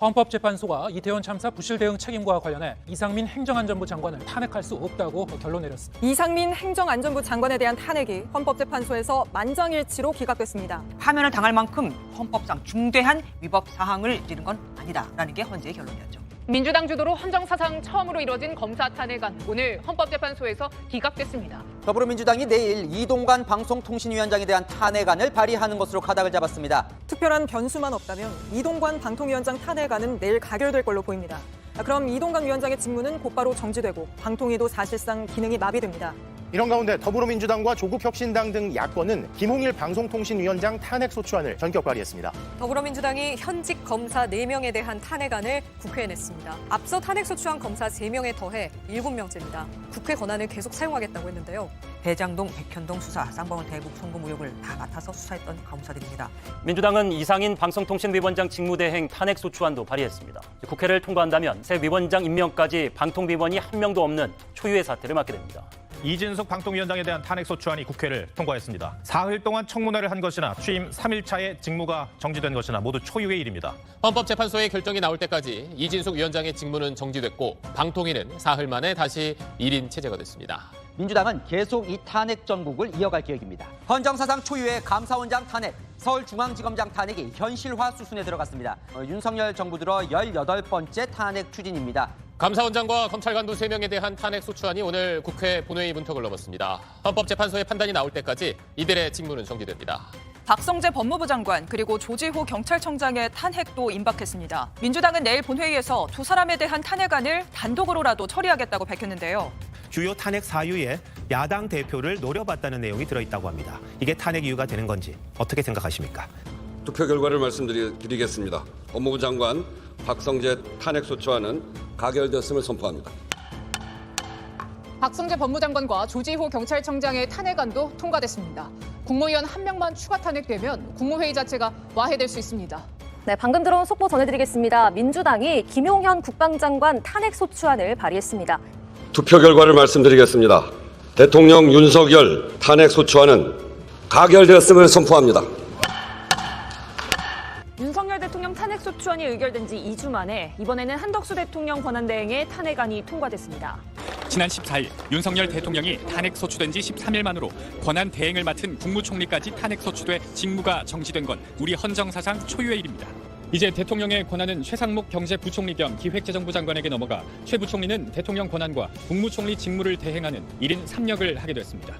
헌법재판소가 이태원 참사 부실 대응 책임과 관련해 이상민 행정안전부 장관을 탄핵할 수 없다고 결론 내렸습니다. 이상민 행정안전부 장관에 대한 탄핵이 헌법재판소에서 만장일치로 기각됐습니다. 파면을 당할 만큼 헌법상 중대한 위법 사항을 저지른 건 아니다라는 게 헌재의 결론이었죠. 민주당 주도로 헌정사상 처음으로 이뤄진 검사 탄핵안 오늘 헌법재판소에서 기각됐습니다. 더불어민주당이 내일 이동관 방송통신위원장에 대한 탄핵안을 발의하는 것으로 가닥을 잡았습니다. 특별한 변수만 없다면 이동관 방통위원장 탄핵안은 내일 가결될 걸로 보입니다. 그럼 이동관 위원장의 직무는 곧바로 정지되고 방통위도 사실상 기능이 마비됩니다. 이런 가운데 더불어민주당과 조국혁신당 등 야권은 김홍일 방송통신위원장 탄핵소추안을 전격 발의했습니다. 더불어민주당이 현직 검사 4명에 대한 탄핵안을 국회에 냈습니다. 앞서 탄핵소추안 검사 3명에 더해 7명째입니다. 국회 권한을 계속 사용하겠다고 했는데요. 대장동, 백현동 수사, 쌍방울 대북 송금 의혹을 다 맡아서 수사했던 검사들입니다. 민주당은 이상인 방송통신위원장 직무대행 탄핵소추안도 발의했습니다. 국회를 통과한다면 새 위원장 임명까지 방통위원이 한 명도 없는 초유의 사태를 맞게 됩니다. 이진숙 방통위원장에 대한 탄핵소추안이 국회를 통과했습니다. 사흘 동안 청문회를 한 것이나 취임 3일차에 직무가 정지된 것이나 모두 초유의 일입니다. 헌법재판소의 결정이 나올 때까지 이진숙 위원장의 직무는 정지됐고 방통위는 사흘 만에 다시 1인 체제가 됐습니다. 민주당은 계속 이 탄핵 전국을 이어갈 계획입니다. 헌정사상 초유의 감사원장 탄핵, 서울중앙지검장 탄핵이 현실화 수순에 들어갔습니다. 윤석열 정부 들어 18번째 탄핵 추진입니다. 감사원장과 검찰관도 3명에 대한 탄핵소추안이 오늘 국회 본회의 문턱을 넘었습니다. 헌법재판소의 판단이 나올 때까지 이들의 직무는 정지됩니다. 박성재 법무부 장관 그리고 조지호 경찰청장의 탄핵도 임박했습니다. 민주당은 내일 본회의에서 두 사람에 대한 탄핵안을 단독으로라도 처리하겠다고 밝혔는데요. 주요 탄핵 사유에 야당 대표를 노려봤다는 내용이 들어있다고 합니다. 이게 탄핵 이유가 되는 건지 어떻게 생각하십니까? 투표 결과를 말씀드리겠습니다. 법무부 장관 박성재 탄핵소추안은 가결됐음을 선포합니다. 박성재 법무장관과 조지호 경찰청장의 탄핵안도 통과됐습니다. 국무위원 1명만 추가 탄핵되면 국무회의 자체가 와해될 수 있습니다. 네, 방금 들어온 속보 전해드리겠습니다. 민주당이 김용현 국방장관 탄핵소추안을 발의했습니다. 투표 결과를 말씀드리겠습니다. 대통령 윤석열 탄핵소추안은 가결되었음을 선포합니다. 윤석열 대통령 탄핵소추안이 의결된 지 2주 만에 이번에는 한덕수 대통령 권한대행의 탄핵안이 통과됐습니다. 지난 14일 윤석열 대통령이 탄핵소추된 지 13일 만으로 권한 대행을 맡은 국무총리까지 탄핵소추돼 직무가 정지된 건 우리 헌정사상 초유의 일입니다. 이제 대통령의 권한은 최상목 경제부총리 겸 기획재정부 장관에게 넘어가 최 부총리는 대통령 권한과 국무총리 직무를 대행하는 1인 3역을 하게 됐습니다.